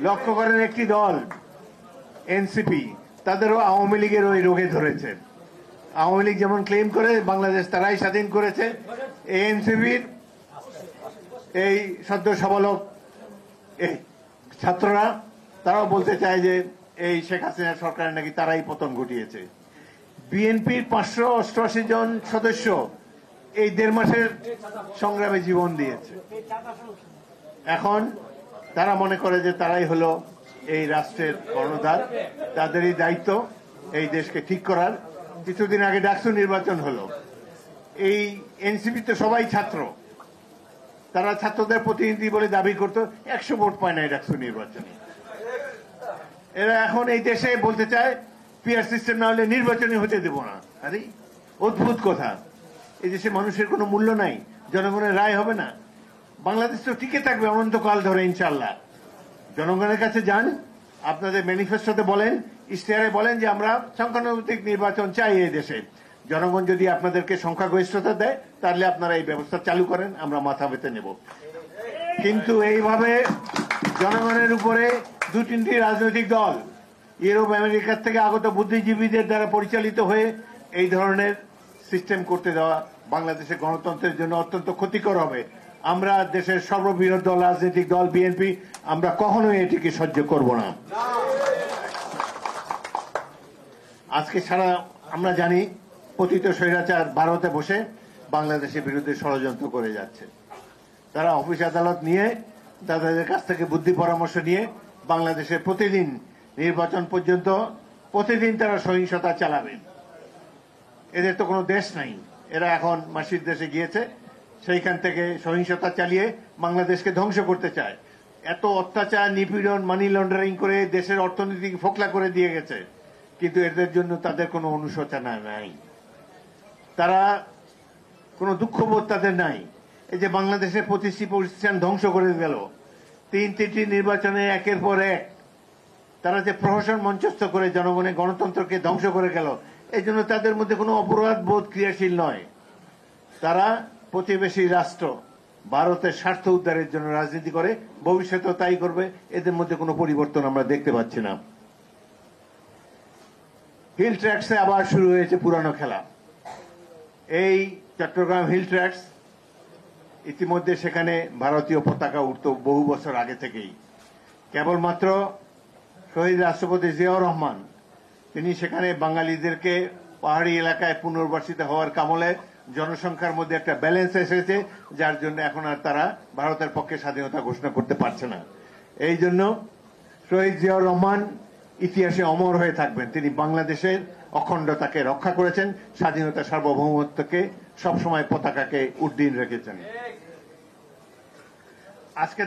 লক্ষ্য করেন একটি দল এনসিপি, তাদেরও আওয়ামী লীগের ওই রোগে ধরেছে। আওয়ামী লীগ যেমন ক্লেম করে বাংলাদেশ তারাই স্বাধীন করেছে, এনসিপির এই সদ্য সাবালক এই ছাত্ররা তারাও বলতে চায় যে এই শেখ হাসিনা সরকারের নাকি তারাই পতন ঘটিয়েছে। বিএনপির 588 জন সদস্য এই 1.5 মাসের সংগ্রামে জীবন দিয়েছে। এখন তারা মনে করে যে তারাই হলো এই রাষ্ট্রের কর্ণধার, তাদেরই দায়িত্ব এই দেশকে ঠিক করার। কিছুদিন আগে ডাকসু নির্বাচন হলো, এই এনসিপি তো সবাই ছাত্র, তারা ছাত্রদের প্রতিনিধি বলে দাবি করতো, 100 ভোট পায় না এই ডাকসু নির্বাচনে। এরা এখন এই দেশে বলতে চায় পিআর সিস্টেম না হলে নির্বাচনে হতে দেব না। আরে অদ্ভুত কথা, এই দেশে মানুষের কোনো মূল্য নাই, জনগণের রায় হবে না, বাংলাদেশ তো টিকে থাকবে অনন্তকাল ধরে ইনশাল্লাহ। জনগণের কাছে যান, আপনাদের ম্যানিফেস্টোতে বলেন, ইশতেহারে বলেন যে আমরা সংখ্যানুপাতিক নির্বাচন চাই এই দেশে। জনগণ যদি আপনাদেরকে সংখ্যাগরিষ্ঠতা দেয় তাহলে আপনারা এই ব্যবস্থা চালু করেন, আমরা মাথা পেতে নেব। কিন্তু এইভাবে জনগণের উপরে 2-3টি রাজনৈতিক দল ইউরোপ আমেরিকার থেকে আগত বুদ্ধিজীবীদের দ্বারা পরিচালিত হয়ে এই ধরনের সিস্টেম করতে দেওয়া বাংলাদেশের গণতন্ত্রের জন্য অত্যন্ত ক্ষতিকর হবে। আমরা দেশের সর্ববৃহৎ দল রাজনৈতিক দল বিএনপি, আমরা কখনোই এটিকে সহ্য করব না। আজকে সারা আমরা জানি পতিত স্বৈরাচার ভারতে বসে বাংলাদেশের বিরুদ্ধে ষড়যন্ত্র করে যাচ্ছে। তারা অফিস আদালত নিয়ে তাদের কাছ থেকে বুদ্ধি পরামর্শ নিয়ে বাংলাদেশে প্রতিদিন নির্বাচন পর্যন্ত প্রতিদিন তারা সহিংসতা চালাবে। এদের তো কোনো দেশ নাই, এরা এখন মাসির দেশে গিয়েছে, সেইখান থেকে সহিংসতা চালিয়ে বাংলাদেশকে ধ্বংস করতে চায়। এত অত্যাচার, নিপীড়ন, মানি লন্ডারিং করে দেশের অর্থনীতি ফোকলা করে দিয়ে গেছে, কিন্তু এদের জন্য তাদের কোনো অনুশোচনা নাই, তারা কোনো দুঃখবোধ তাদের নাই। এই যে বাংলাদেশের প্রতিষ্ঠান ধ্বংস করে গেল, 3টি নির্বাচনে একের পর এক তারা যে প্রহসন মঞ্চস্থ করে জনগণের গণতন্ত্রকে ধ্বংস করে গেল, এই জন্য তাদের মধ্যে কোনো অপরাধ বোধ ক্রিয়াশীল নয়। তারা প্রতিবেশী রাষ্ট্র ভারতের স্বার্থ উদ্ধারের জন্য রাজনীতি করে, ভবিষ্যতেও তাই করবে, এদের মধ্যে কোনো পরিবর্তন আমরা দেখতে পাচ্ছি না। হিল ট্র্যাক্সে আবার শুরু হয়েছে পুরানো খেলা। এই চট্টগ্রাম হিল ট্র্যাক্স, ইতিমধ্যে সেখানে ভারতীয় পতাকা উঠত বহু বছর আগে থেকেই। কেবলমাত্র শহীদ রাষ্ট্রপতি জিয়াউর রহমান তিনি সেখানে বাঙালিদেরকে পাহাড়ি এলাকায় পুনর্বাসিত হওয়ার কামলে জনসংখ্যার মধ্যে একটা ব্যালেন্স এসেছে, যার জন্য এখন আর তারা ভারতের পক্ষে স্বাধীনতা ঘোষণা করতে পারছে না। এই জন্য শহীদ জিয়াউর রহমান ইতিহাসে অমর হয়ে থাকবেন। তিনি বাংলাদেশের অখণ্ডতাকে রক্ষা করেছেন, স্বাধীনতা সার্বভৌমত্বকে সবসময় পতাকাকে উড্ডীন রেখেছেন। আজকে